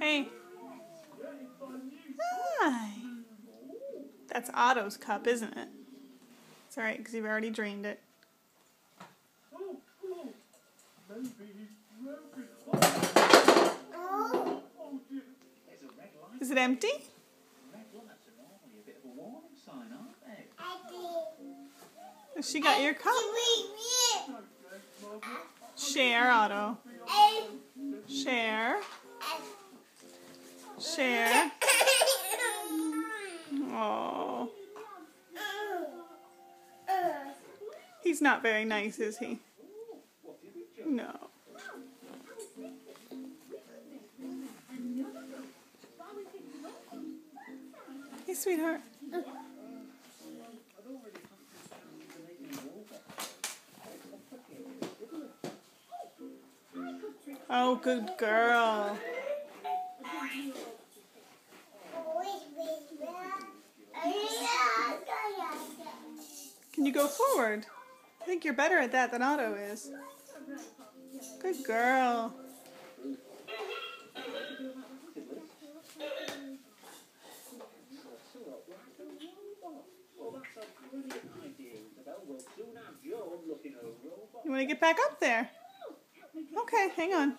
Hey. Hi. That's Otto's cup, isn't it? It's alright, because you've already drained it. Is it empty? She got your cup. Share, Otto. Share. Share. Oh. He's not very nice, is he? No. Hey, sweetheart. Oh, good girl. Can you go forward? I think you're better at that than Otto is. Good girl. You want to get back up there? Okay, hang on.